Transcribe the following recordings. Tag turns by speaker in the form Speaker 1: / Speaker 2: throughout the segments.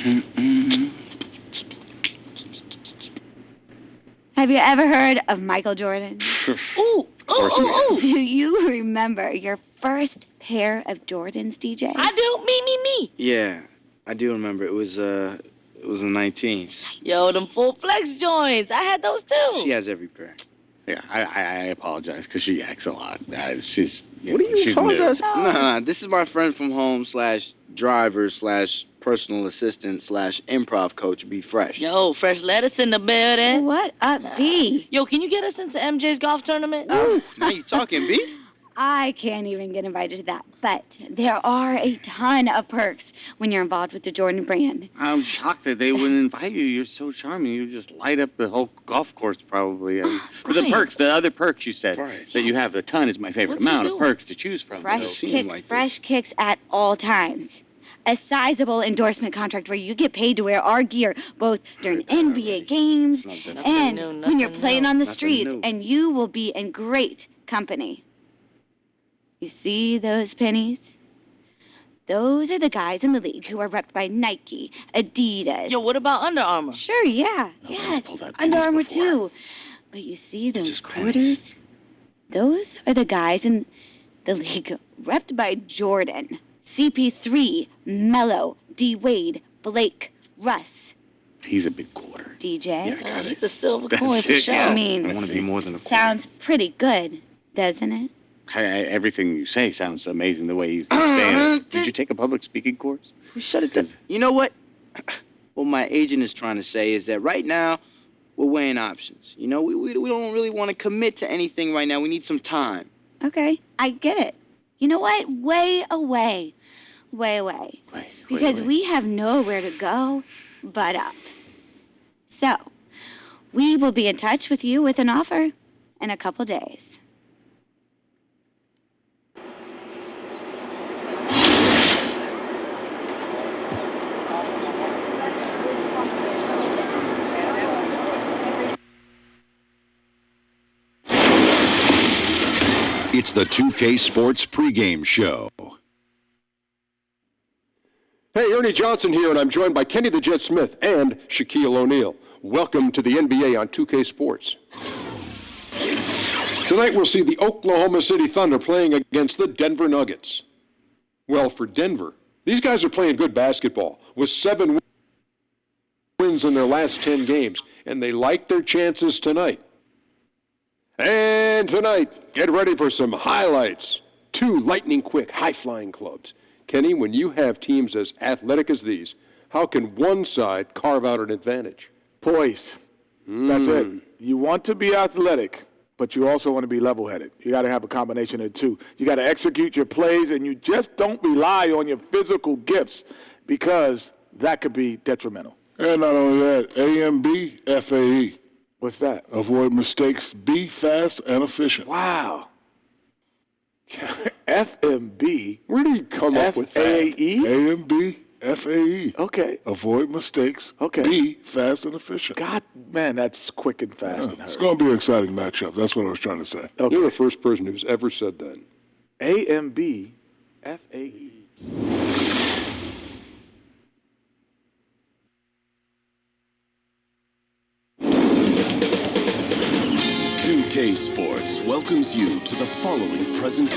Speaker 1: Have you ever heard of Michael Jordan?
Speaker 2: Ooh.
Speaker 1: Do you remember your first pair of Jordans, DJ?
Speaker 2: I do. Me.
Speaker 3: Yeah, I do remember. It was the 19s.
Speaker 2: Yo, them full flex joints. I had those too.
Speaker 3: She has every pair.
Speaker 4: Yeah, I apologize because she acts a lot. She's.
Speaker 3: What do you
Speaker 4: she's
Speaker 3: apologize?
Speaker 1: new.
Speaker 3: Nah, this is my friend from home / driver / personal assistant / improv coach, Be Fresh.
Speaker 2: Yo, fresh lettuce in the building.
Speaker 1: What up, B?
Speaker 2: Yo, can you get us into MJ's golf tournament?
Speaker 3: Ooh, now you talking, B?
Speaker 1: I can't even get invited to that, but there are a ton of perks when you're involved with the Jordan brand.
Speaker 4: I'm shocked that they wouldn't invite you. You're so charming. You just light up the whole golf course, probably. For the
Speaker 2: Right.
Speaker 4: perks, the other perks you said
Speaker 3: Right.
Speaker 4: that you have a ton is my favorite
Speaker 2: What's he
Speaker 4: amount of
Speaker 2: doing?
Speaker 4: perks to choose from.
Speaker 1: Fresh
Speaker 3: seem
Speaker 1: kicks,
Speaker 3: like this.
Speaker 1: fresh kicks at all times. A sizable endorsement contract where you get paid to wear our gear both during
Speaker 3: Heard that
Speaker 1: NBA
Speaker 3: already.
Speaker 1: games
Speaker 3: It's not different.
Speaker 1: and
Speaker 2: Nothing new,
Speaker 1: when you're
Speaker 2: nothing
Speaker 1: playing
Speaker 2: new.
Speaker 1: on the
Speaker 3: Nothing
Speaker 1: streets,
Speaker 3: new.
Speaker 1: and you will be in great company. You see those pennies? Those are the guys in the league who are repped by Nike, Adidas.
Speaker 2: Yo, what about Under Armour?
Speaker 1: Sure, yeah,
Speaker 4: Nobody's
Speaker 1: yes,
Speaker 4: pulled out
Speaker 1: Under
Speaker 4: pennies
Speaker 1: Armour
Speaker 4: before.
Speaker 1: too. But you see those
Speaker 3: Just
Speaker 1: quarters?
Speaker 3: pennies.
Speaker 1: Those are the guys in the league repped by Jordan, CP3, Mello, D. Wade, Blake, Russ,
Speaker 4: He's a big quarter.
Speaker 1: DJ.
Speaker 3: Yeah, I got
Speaker 2: He's
Speaker 3: it.
Speaker 2: a silver
Speaker 4: That's
Speaker 2: coin for
Speaker 4: it,
Speaker 2: sure.
Speaker 4: yeah.
Speaker 1: I mean,
Speaker 3: I want to be more than a quarter.
Speaker 1: sounds pretty good, doesn't it?
Speaker 4: Everything you say sounds amazing the way you keep saying it. Did you take a public speaking course?
Speaker 3: Shut it down. You know what? What my agent is trying to say is that right now, we're weighing options. You know, we don't really want to commit to anything right now. We need some time.
Speaker 1: Okay, I get it. You know what? Way away. Because we have nowhere to go but up. So, we will be in touch with you with an offer in a couple days.
Speaker 5: It's the 2K Sports pregame show.
Speaker 6: Hey, Ernie Johnson here, and I'm joined by Kenny the Jet Smith and Shaquille O'Neal. Welcome to the NBA on 2K Sports. Tonight we'll see the Oklahoma City Thunder playing against the Denver Nuggets. Well, for Denver, these guys are playing good basketball with 7 wins in their last 10 games, and they like their chances tonight. And tonight, get ready for some highlights. 2 lightning-quick, high-flying clubs. Kenny, when you have teams as athletic as these, how can one side carve out an advantage?
Speaker 7: Poise. That's it. You want to be athletic, but you also want to be level-headed. You got to have a combination of the two. You got to execute your plays, and you just don't rely on your physical gifts because that could be detrimental.
Speaker 8: And not only that, AMB, FAE.
Speaker 7: What's that?
Speaker 8: Avoid mistakes, be fast and efficient.
Speaker 7: Wow. FMB.
Speaker 6: Where do you come up with that?
Speaker 7: FAE?
Speaker 8: AMB, FAE.
Speaker 7: Okay.
Speaker 8: Avoid mistakes,
Speaker 7: Okay.
Speaker 8: be fast and efficient.
Speaker 7: God, man, that's quick and fast and
Speaker 8: It's
Speaker 7: hurry.
Speaker 8: going to be an exciting matchup. That's what I was trying to say.
Speaker 7: Okay.
Speaker 6: You're the first person who's ever said that.
Speaker 7: AMB, FAE.
Speaker 5: 2K Sports welcomes you to the following present.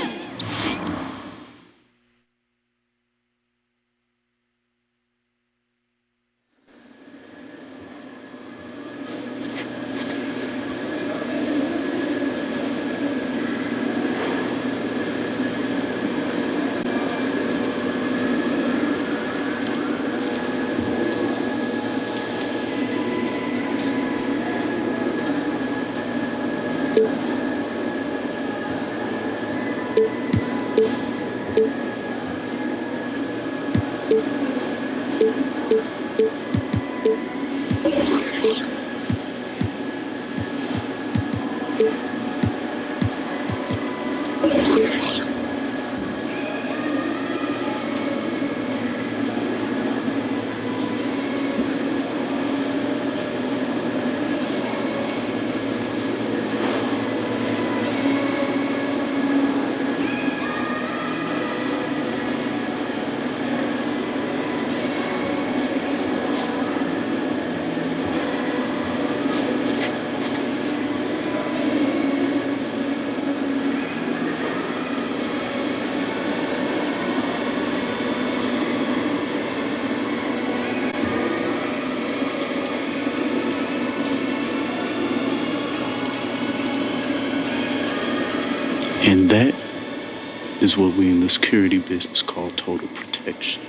Speaker 5: And that is what we in the security business call total protection.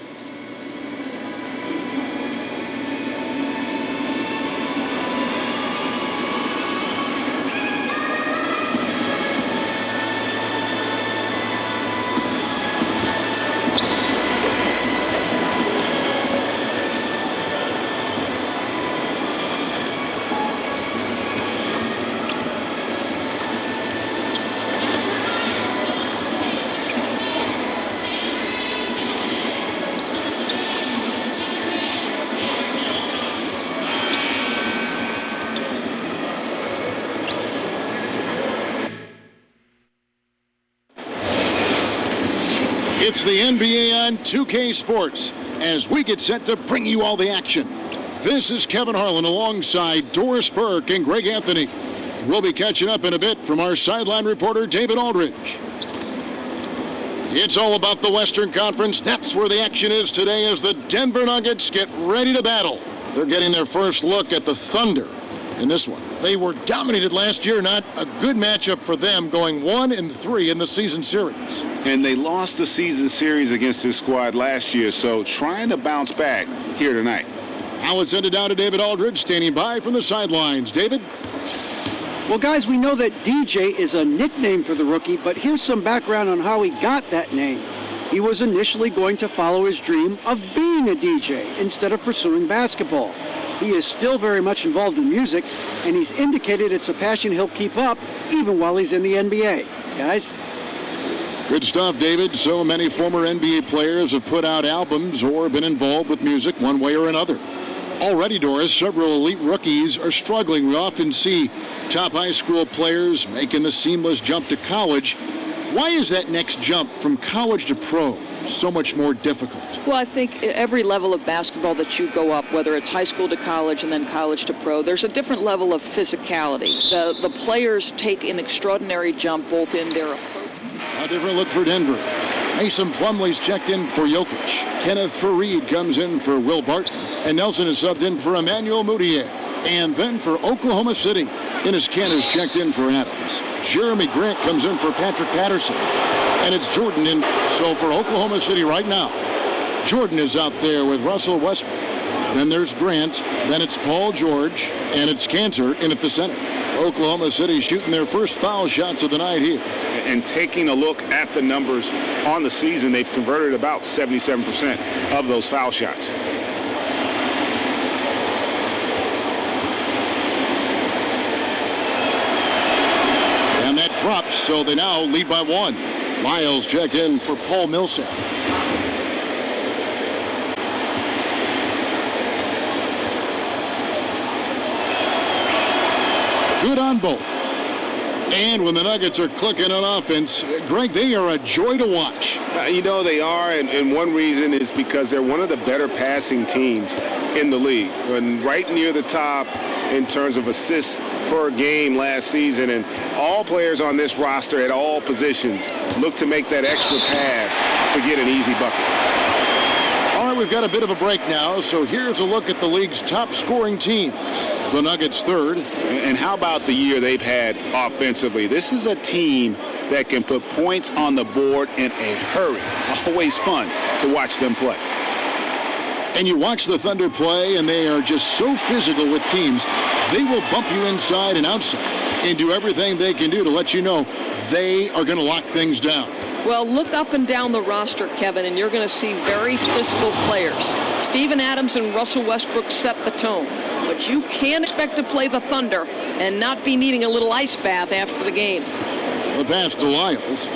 Speaker 9: It's the NBA on 2K Sports as we get set to bring you all the action. This is Kevin Harlan alongside Doris Burke and Greg Anthony. We'll be catching up in a bit from our sideline reporter, David Aldridge. It's all about the Western Conference. That's where the action is today as the Denver Nuggets get ready to battle. They're getting their first look at the Thunder in this one. They were dominated last year, not a good matchup for them, going 1-3 in the season series.
Speaker 10: And they lost the season series against this squad last year, so trying to bounce back here tonight.
Speaker 9: Now let's send it down to David Aldridge, standing by from the sidelines. David?
Speaker 11: Well, guys, we know that DJ is a nickname for the rookie, but here's some background on how he got that name. He was initially going to follow his dream of being a DJ instead of pursuing basketball. He is still very much involved in music, and he's indicated it's a passion he'll keep up even while he's in the NBA. Guys?
Speaker 9: Good stuff, David. So many former NBA players have put out albums or been involved with music one way or another. Already, Doris, several elite rookies are struggling. We often see top high school players making the seamless jump to college. Why is that next jump from college to pro so much more difficult?
Speaker 12: Well, I think every level of basketball that you go up, whether it's high school to college and then college to pro, there's a different level of physicality. The players take an extraordinary jump both in their approach.
Speaker 9: A different look for Denver. Mason Plumlee's checked in for Jokic. Kenneth Faried comes in for Will Barton. And Nelson is subbed in for Emmanuel Mudiay. And then for Oklahoma City, Enes Kanter's checked in for Adams. Jeremy Grant comes in for Patrick Patterson. And it's Jordan in. So for Oklahoma City right now, Jordan is out there with Russell Westbrook. Then there's Grant. Then it's Paul George. And it's Kanter in at the center. Oklahoma City shooting their first foul shots of the night here.
Speaker 10: And taking a look at the numbers on the season, they've converted about 77% of those foul shots.
Speaker 9: And that drops, so they now lead by 1. Miles checked in for Paul Millsap. Good on both. And when the Nuggets are clicking on offense, Greg, they are a joy to watch.
Speaker 10: You know they are, and one reason is because they're one of the better passing teams in the league. And right near the top in terms of assists per game last season, and all players on this roster at all positions look to make that extra pass to get an easy bucket.
Speaker 9: All right, we've got a bit of a break now, so here's a look at the league's top scoring teams. The Nuggets third.
Speaker 10: And how about the year they've had offensively? This is a team that can put points on the board in a hurry. Always fun to watch them play.
Speaker 9: And you watch the Thunder play, and they are just so physical with teams. They will bump you inside and outside and do everything they can do to let you know they are going to lock things down.
Speaker 12: Well, look up and down the roster, Kevin, and you're going to see very physical players. Steven Adams and Russell Westbrook set the tone. But you can't expect to play the Thunder and not be needing a little ice bath after the game.
Speaker 9: The pass to Lyles.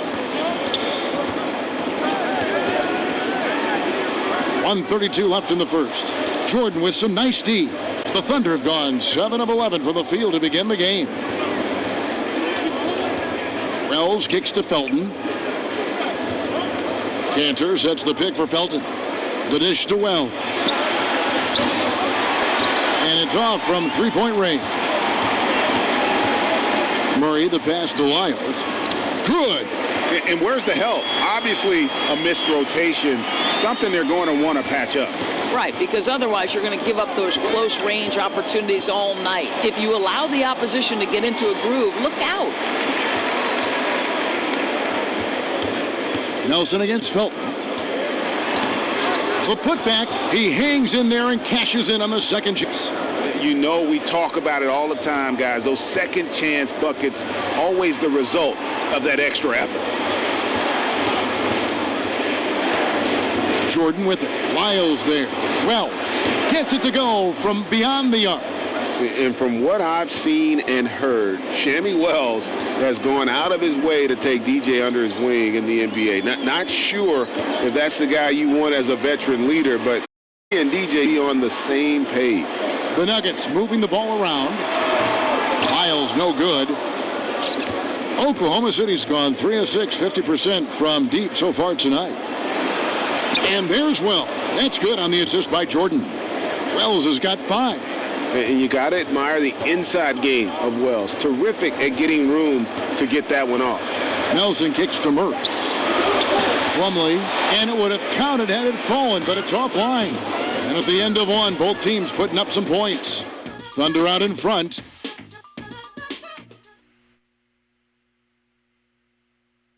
Speaker 9: 1:32 left in the first. Jordan with some nice D. The Thunder have gone 7 of 11 from the field to begin the game. Wells kicks to Felton. Kanter sets the pick for Felton. The dish to Wells. And it's off from three-point range. Murray, the pass to Lyles. Good.
Speaker 10: And where's the help? Obviously a missed rotation, something they're going to want to patch up.
Speaker 12: Right, because otherwise you're going to give up those close range opportunities all night. If you allow the opposition to get into a groove, look out.
Speaker 9: Nelson against Felton. The putback, he hangs in there and cashes in on the second chance.
Speaker 10: You know, we talk about it all the time, guys. Those second chance buckets, always the result of that extra effort.
Speaker 9: Jordan with it. Lyles there. Wells gets it to go from beyond the arc.
Speaker 10: And from what I've seen and heard, Shammy Wells has gone out of his way to take DJ under his wing in the NBA. Not sure if that's the guy you want as a veteran leader, but he and DJ on the same page.
Speaker 9: The Nuggets moving the ball around. Lyles no good. Oklahoma City's gone 3 of 6, 50% from deep so far tonight. And there's Wells. That's good on the assist by Jordan. Wells has got 5.
Speaker 10: And you got to admire the inside game of Wells. Terrific at getting room to get that one off.
Speaker 9: Nelson kicks to Murray. Plumlee, and it would have counted had it fallen, but it's offline. And at the end of one, both teams putting up some points. Thunder out in front.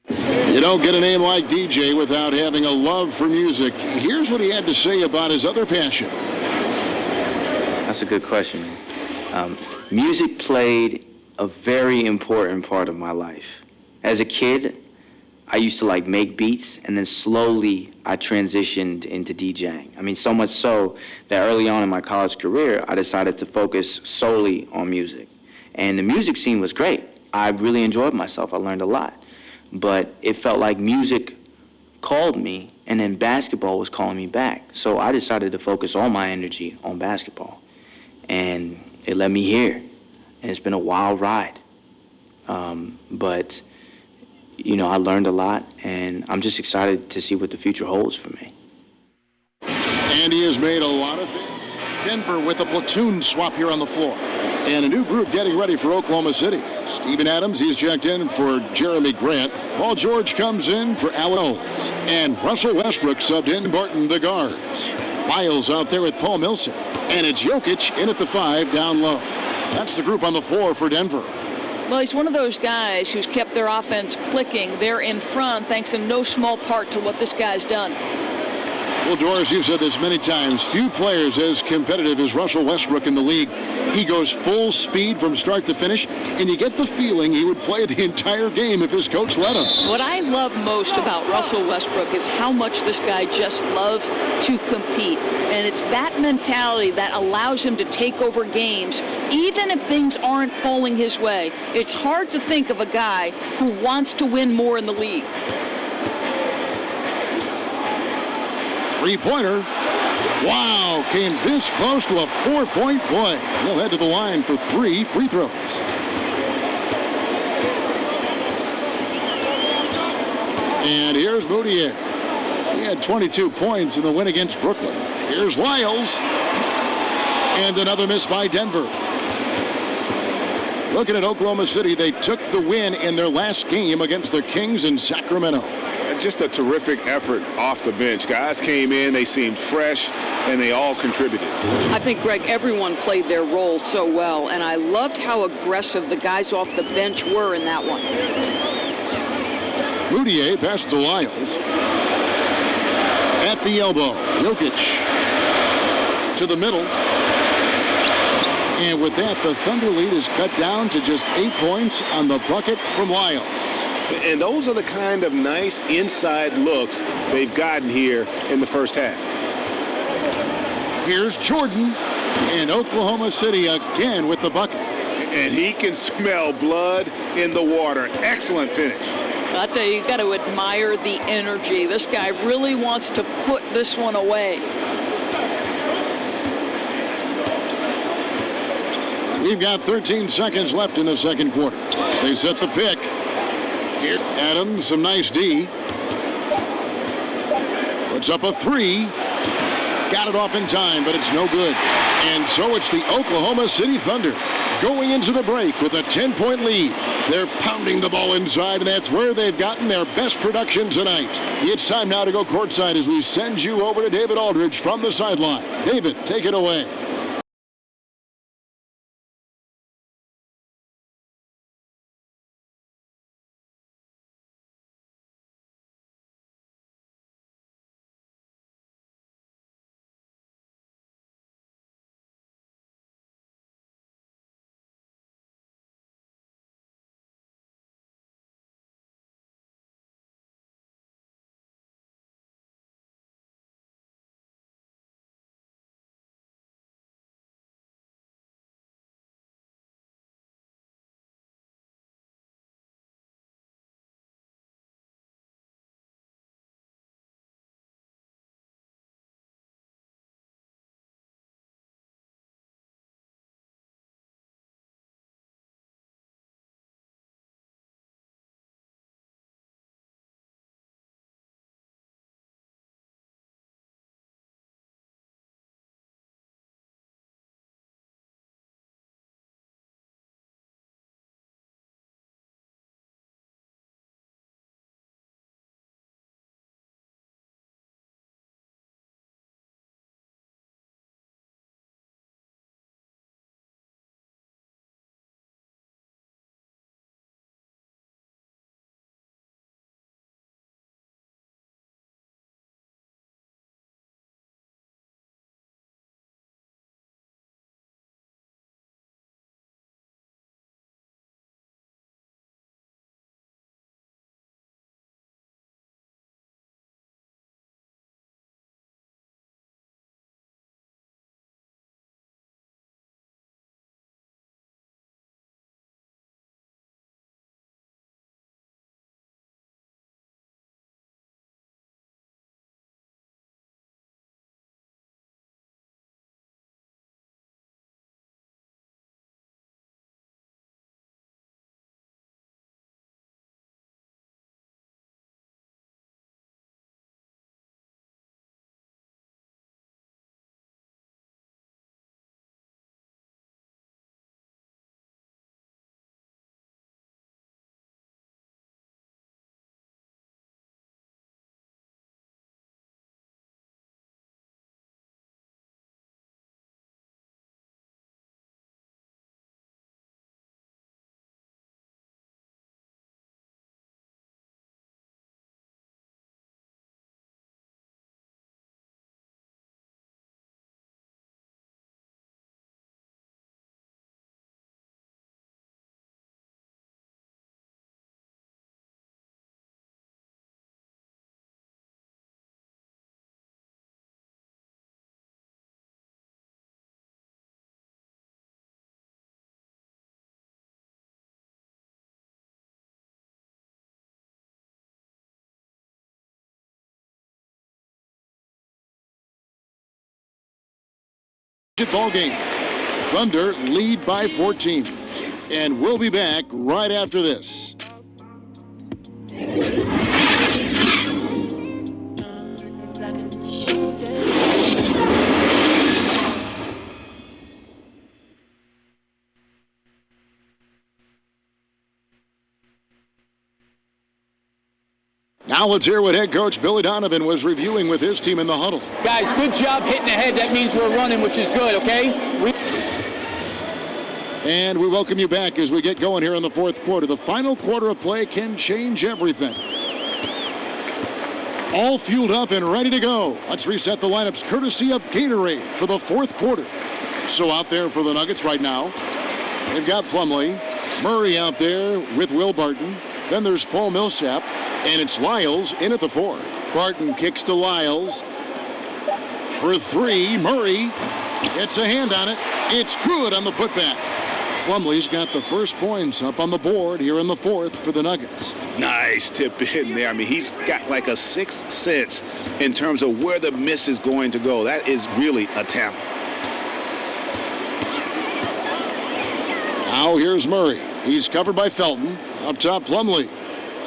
Speaker 9: You don't get a name like DJ without having a love for music. Here's what he had to say about his other passion.
Speaker 3: That's a good question. Music played a very important part of my life. As a kid, I used to make beats, and then slowly I transitioned into DJing. I mean, so much so that early on in my college career, I decided to focus solely on music. And the music scene was great. I really enjoyed myself. I learned a lot. But it felt like music called me, and then basketball was calling me back. So I decided to focus all my energy on basketball. And it led me here. And it's been a wild ride. But I learned a lot, and I'm just excited to see what the future holds for me.
Speaker 9: And he has made a lot of things. Denver with a platoon swap here on the floor. And a new group getting ready for Oklahoma City. Steven Adams, he's checked in for Jeremy Grant. Paul George comes in for Allen Owens. And Russell Westbrook subbed in Barton, the guards. Lyles out there with Paul Millsap. And it's Jokic in at the 5 down low. That's the group on the floor for Denver.
Speaker 12: Well, he's one of those guys who's kept their offense clicking. They're in front thanks in no small part to what this guy's done.
Speaker 9: Well, Doris, you've said this many times. Few players as competitive as Russell Westbrook in the league. He goes full speed from start to finish, and you get the feeling he would play the entire game if his coach let him.
Speaker 12: What I love most about Russell Westbrook is how much this guy just loves to compete. And it's that mentality that allows him to take over games, even if things aren't falling his way. It's hard to think of a guy who wants to win more in the league.
Speaker 9: Three-pointer. Wow, came this close to a 4-point play. He'll head to the line for 3 free throws. And here's Moutier. He had 22 points in the win against Brooklyn. Here's Lyles. And another miss by Denver. Looking at Oklahoma City, they took the win in their last game against the Kings in Sacramento.
Speaker 10: Just a terrific effort off the bench. Guys came in, they seemed fresh, and they all contributed.
Speaker 12: I think, Greg, everyone played their role so well, and I loved how aggressive the guys off the bench were in that one.
Speaker 9: Moutier passed to Lyles. At the elbow, Jokic to the middle. And with that, the Thunder lead is cut down to just 8 points on the bucket from Lyles.
Speaker 10: And those are the kind of nice inside looks they've gotten here in the first half.
Speaker 9: Here's Jordan, and Oklahoma City again with the bucket.
Speaker 10: And he can smell blood in the water. Excellent finish.
Speaker 12: I'll tell you, you got to admire the energy. This guy really wants to put this one away.
Speaker 9: We've got 13 seconds left in the second quarter. They set the pick. Here, Adams, some nice D. Puts up a 3. Got it off in time, but it's no good. And so it's the Oklahoma City Thunder going into the break with a 10-point lead. They're pounding the ball inside, and that's where they've gotten their best production tonight. It's time now to go courtside as we send you over to David Aldridge from the sideline. David, take it away. Ball game. Thunder lead by 14. And we'll be back right after this. Now let's hear what head coach Billy Donovan was reviewing with his team in the huddle.
Speaker 13: Guys, good job hitting ahead. That means we're running, which is good, okay?
Speaker 9: And we welcome you back as we get going here in the fourth quarter. The final quarter of play can change everything. All fueled up and ready to go. Let's reset the lineups courtesy of Gatorade for the fourth quarter. So out there for the Nuggets right now, they've got Plumlee, Murray out there with Will Barton. Then there's Paul Millsap. And it's Lyles in at the 4. Barton kicks to Lyles. For 3, Murray gets a hand on it. It's good on the putback. Plumlee's got the first points up on the board here in the fourth for the Nuggets.
Speaker 10: Nice tip in there. I mean, he's got like a sixth sense in terms of where the miss is going to go. That is really a talent.
Speaker 9: Now here's Murray. He's covered by Felton. Up top, Plumlee.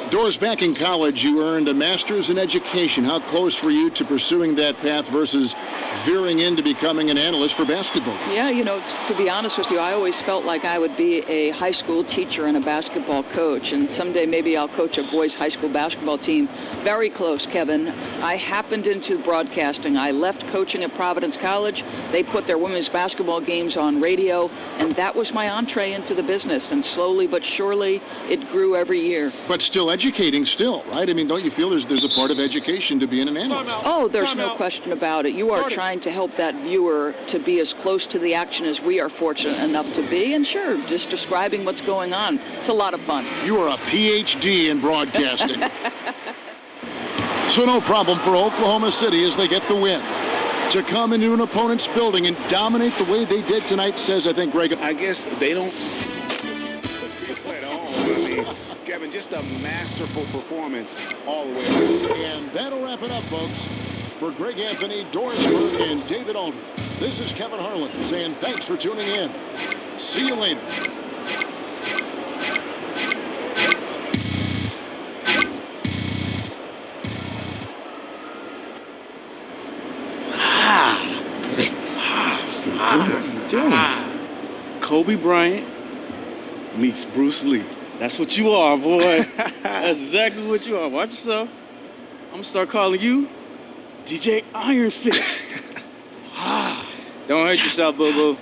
Speaker 9: Doris, back in college, you earned a master's in education. How close were you to pursuing that path versus veering into becoming an analyst for basketball?
Speaker 12: Yeah, you know, to be honest with you, I always felt like I would be a high school teacher and a basketball coach, and someday maybe I'll coach a boys' high school basketball team. Very close, Kevin. I happened into broadcasting. I left coaching at Providence College. They put their women's basketball games on radio, and that was my entree into the business, and slowly but surely it grew every year.
Speaker 9: But still educating still, right? I mean, don't you feel there's a part of education to being an analyst?
Speaker 12: Oh, there's no question about it. You are trying to help that viewer to be as close to the action as we are fortunate enough to be. And sure, just describing what's going on. It's a lot of fun.
Speaker 9: You are a PhD in broadcasting. So no problem for Oklahoma City as they get the win. To come into an opponent's building and dominate the way they did tonight says, I think, Greg.
Speaker 10: I guess they don't at all. I mean, Kevin, just a masterful performance all the way around.
Speaker 9: And that'll wrap it up, folks. For Greg Anthony, Doris Burke, and David Aldridge, this is Kevin Harlan saying thanks for tuning in. See you later.
Speaker 4: Kobe Bryant meets Bruce Lee. That's what you are, boy. That's exactly what you are. Watch yourself. I'm going to start calling you DJ Iron Fist. Don't hurt yourself, boo-boo.